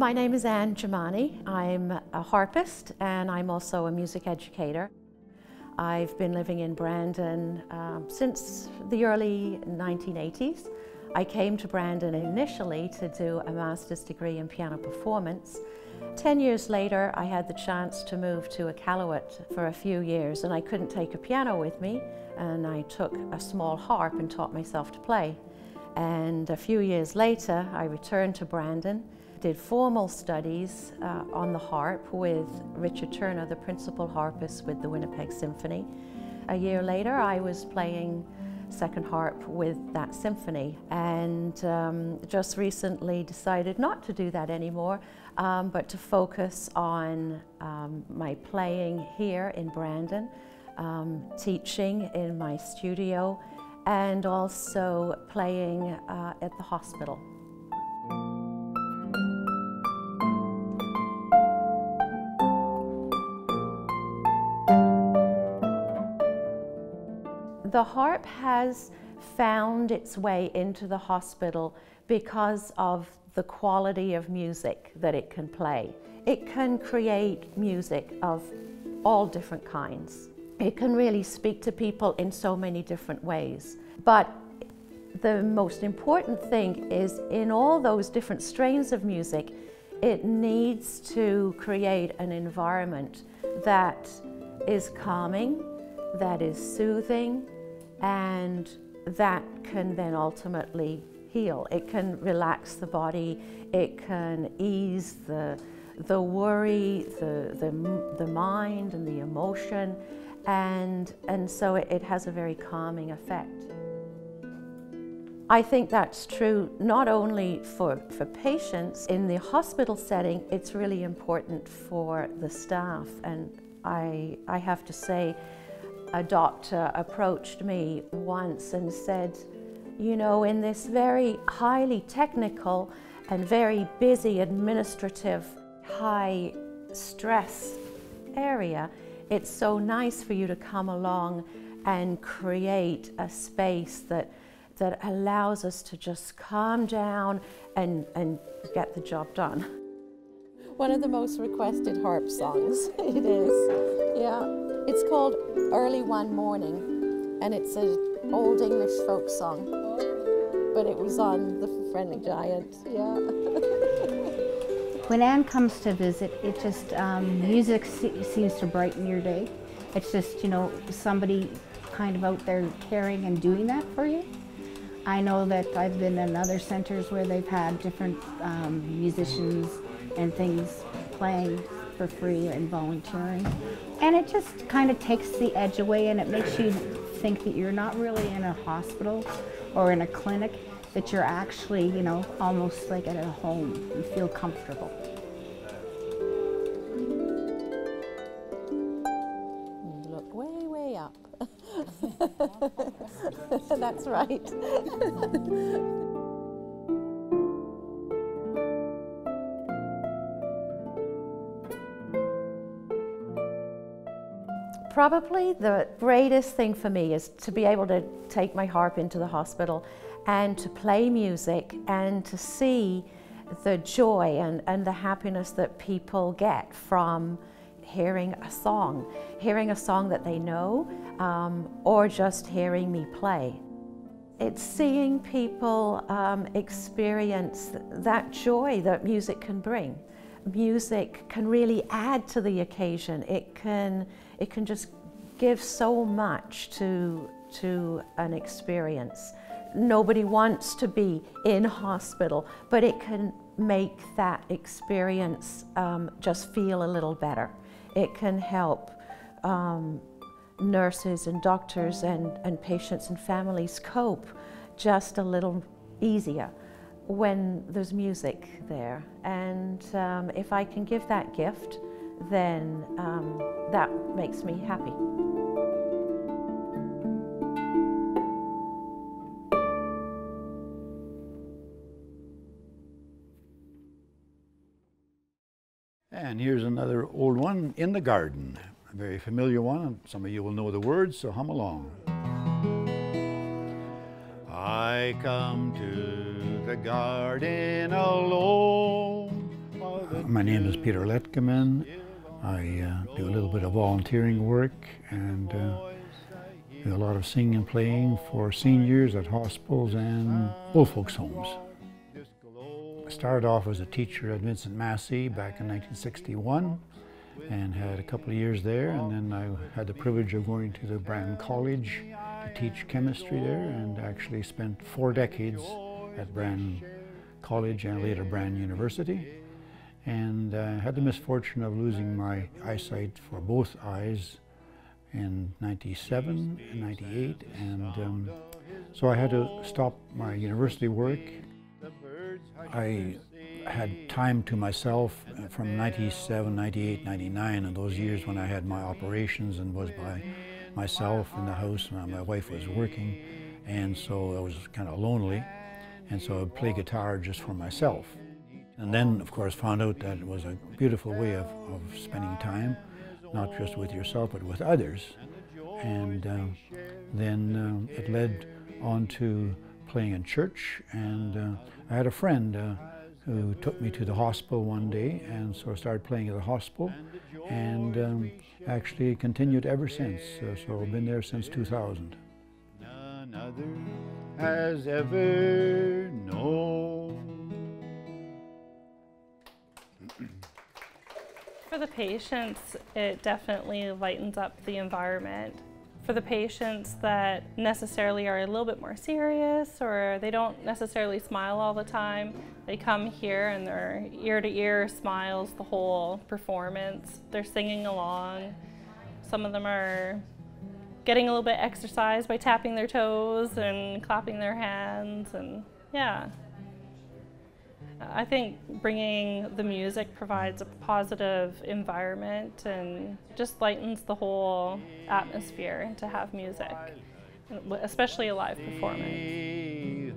My name is Anne Germani. I'm a harpist and I'm also a music educator. I've been living in Brandon since the early 1980s. I came to Brandon initially to do a master's degree in piano performance. 10 years later, I had the chance to move to Iqaluit for a few years, and I couldn't take a piano with me, and I took a small harp and taught myself to play. And a few years later, I returned to Brandon, did formal studies on the harp with Richard Turner, the principal harpist with the Winnipeg Symphony. A year later, I was playing second harp with that symphony, and just recently decided not to do that anymore, but to focus on my playing here in Brandon, teaching in my studio, and also playing at the hospital. The harp has found its way into the hospital because of the quality of music that it can play. It can create music of all different kinds. It can really speak to people in so many different ways. But the most important thing is, in all those different strains of music, it needs to create an environment that is calming, that is soothing, and that can then ultimately heal. It can relax the body, it can ease the worry, the mind and the emotion, and so it has a very calming effect. I think that's true not only for patients in the hospital setting, it's really important for the staff. And I have to say, a doctor approached me once and said, you know, in this very highly technical and very busy administrative, high stress area, it's so nice for you to come along and create a space that allows us to just calm down and get the job done. One of the most requested harp songs, it is, yeah. It's called Early One Morning, and it's an old English folk song, but it was on The Friendly Giant, yeah. When Anne comes to visit, it just, music seems to brighten your day. It's just, you know, somebody kind of out there caring and doing that for you. I know that I've been in other centers where they've had different musicians and things playing for free and volunteering. And it just kind of takes the edge away, and it makes you think that you're not really in a hospital or in a clinic, that you're actually, you know, almost like at a home. You feel comfortable. Look way, way up. That's right. Probably the greatest thing for me is to be able to take my harp into the hospital and to play music and to see the joy and the happiness that people get from hearing a song that they know, or just hearing me play. It's seeing people experience that joy that music can bring. Music can really add to the occasion. It can just give so much to an experience. Nobody wants to be in hospital, but it can make that experience just feel a little better. It can help nurses and doctors and patients and families cope just a little easier when there's music there. And if I can give that gift, then that makes me happy. And here's another old one, In the Garden, a very familiar one. Some of you will know the words, so hum along. I come to the garden alone, My name is Peter Letkeman. I do a little bit of volunteering work and do a lot of singing and playing for seniors at hospitals and old folks' homes. I started off as a teacher at Vincent Massey back in 1961 and had a couple of years there, and then I had the privilege of going to the Brandon College to teach chemistry there, and actually spent 4 decades at Brandon College and later Brandon University. And had the misfortune of losing my eyesight for both eyes in 97 and 98, and so I had to stop my university work. I had time to myself from 97, 98, 99, and those years when I had my operations and was by myself in the house when my wife was working, and so I was kind of lonely, and so I'd play guitar just for myself. And then, of course, found out that it was a beautiful way of spending time, not just with yourself, but with others. And then it led on to playing in church, and I had a friend who took me to the hospital one day, and so I started playing at the hospital, and actually continued ever since. So I've been there since 2000. None other has ever known. For the patients, it definitely lightens up the environment. For the patients that necessarily are a little bit more serious, or they don't necessarily smile all the time, they come here and they're ear-to-ear smiles the whole performance. They're singing along. Some of them are getting a little bit exercise by tapping their toes and clapping their hands, and yeah. I think bringing the music provides a positive environment and just lightens the whole atmosphere to have music, especially a live performance.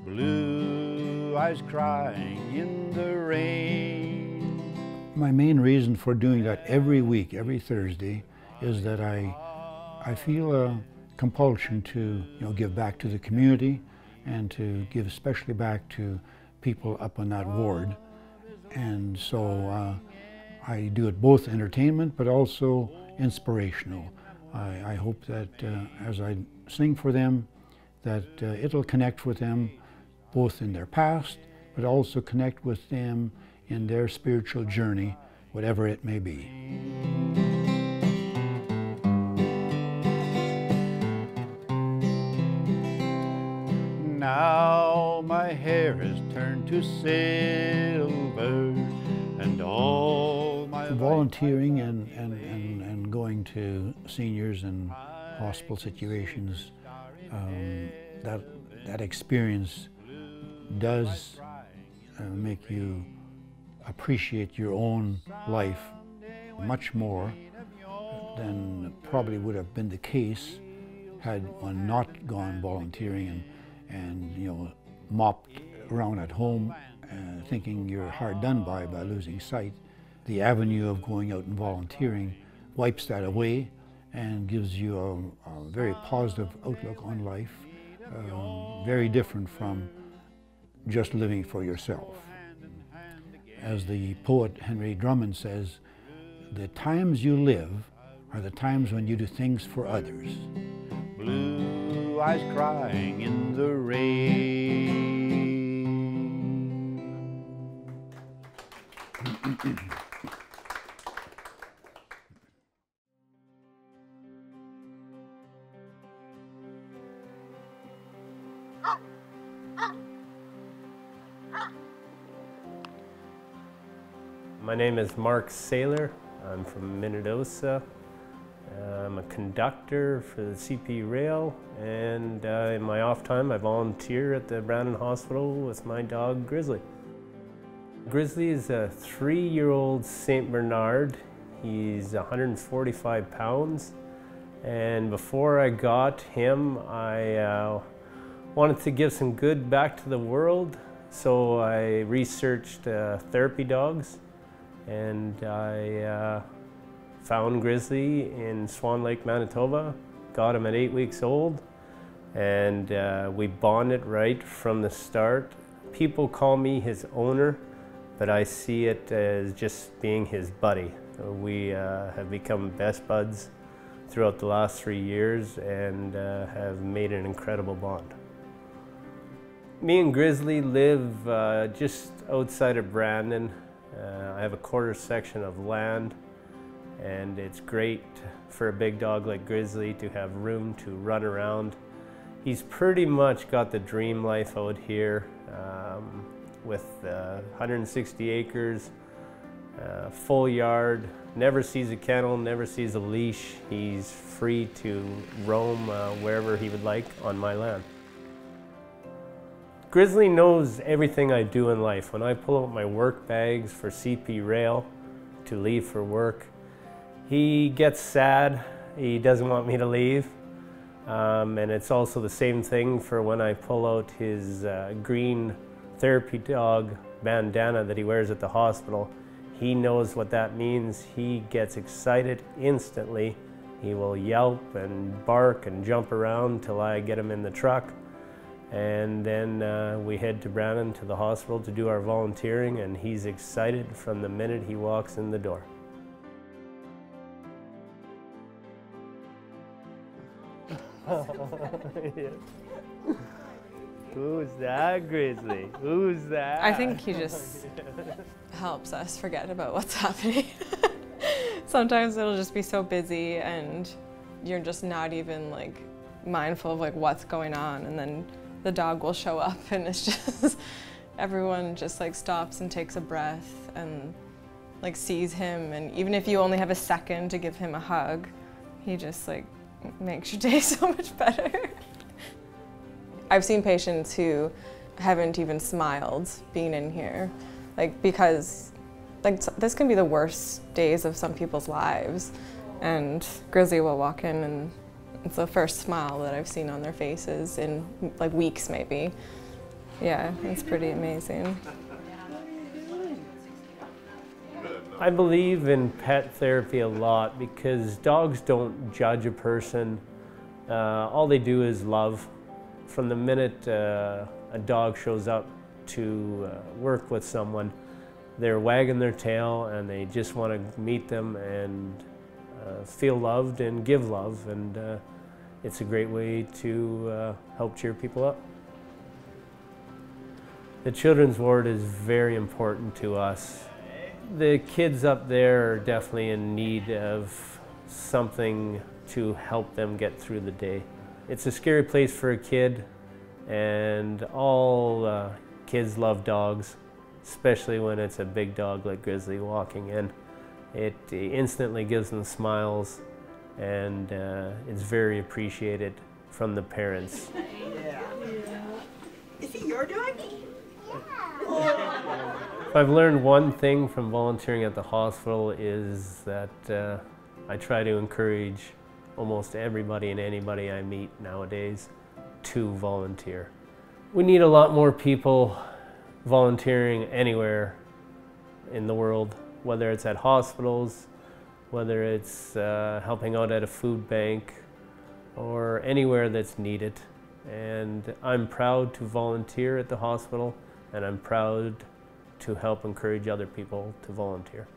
Blue eyes crying in the rain. My main reason for doing that every week, every Thursday, is that I feel a compulsion to give back to the community, and to give especially back to people up on that ward. And so I do it both entertainment but also inspirational. I hope that as I sing for them, that it'll connect with them both in their past, but also connect with them in their spiritual journey, whatever it may be. Now my hair has turned to silver, and all my volunteering and going to seniors and hospital situations, that experience does make you appreciate your own life much more than probably would have been the case had one not gone volunteering and mopped around at home thinking you're hard done by losing sight. The avenue of going out and volunteering wipes that away and gives you a very positive outlook on life, very different from just living for yourself. As the poet Henry Drummond says, the times you live are the times when you do things for others. Blue eyes crying in the rain. My name is Mark Saylor. I'm from Minnedosa. I'm a conductor for the CP Rail, and in my off time I volunteer at the Brandon Hospital with my dog Grizzly. Grizzly is a 3-year-old St. Bernard. He's 145 pounds, and before I got him I wanted to give some good back to the world, so I researched therapy dogs, and I found Grizzly in Swan Lake, Manitoba, got him at 8 weeks old, and we bonded right from the start. People call me his owner, but I see it as just being his buddy. We have become best buds throughout the last 3 years and have made an incredible bond. Me and Grizzly live just outside of Brandon. I have a quarter section of land, and it's great for a big dog like Grizzly to have room to run around. He's pretty much got the dream life out here with 160 acres, full yard, never sees a kennel, never sees a leash. He's free to roam wherever he would like on my land. Grizzly knows everything I do in life. When I pull out my work bags for CP Rail to leave for work, he gets sad. He doesn't want me to leave. And it's also the same thing for when I pull out his green therapy dog bandana that he wears at the hospital. He knows what that means. He gets excited instantly. He will yelp and bark and jump around till I get him in the truck. And then we head to Brandon to the hospital to do our volunteering, and he's excited from the minute he walks in the door. Yeah. Who's that, Grizzly? Who's that? I think he just helps us forget about what's happening. Sometimes it'll just be so busy and you're just not even like mindful of like what's going on, and then the dog will show up and it's just everyone just like stops and takes a breath and like sees him, and even if you only have a second to give him a hug, he just like makes your day so much better. I've seen patients who haven't even smiled being in here, like because like this can be the worst days of some people's lives, and Grizzly will walk in and it's the first smile that I've seen on their faces in like weeks maybe. Yeah, it's pretty amazing. I believe in pet therapy a lot because dogs don't judge a person. All they do is love. From the minute a dog shows up to work with someone, they're wagging their tail and they just want to meet them and feel loved and give love, and it's a great way to help cheer people up. The children's ward is very important to us. The kids up there are definitely in need of something to help them get through the day. It's a scary place for a kid, and all kids love dogs, especially when it's a big dog like Grizzly walking in. It instantly gives them smiles, and it's very appreciated from the parents. Yeah. Is he your doggy? If I've learned one thing from volunteering at the hospital is that I try to encourage almost everybody and anybody I meet nowadays to volunteer. We need a lot more people volunteering anywhere in the world, whether it's at hospitals, whether it's helping out at a food bank, or anywhere that's needed. And I'm proud to volunteer at the hospital, and I'm proud to help encourage other people to volunteer.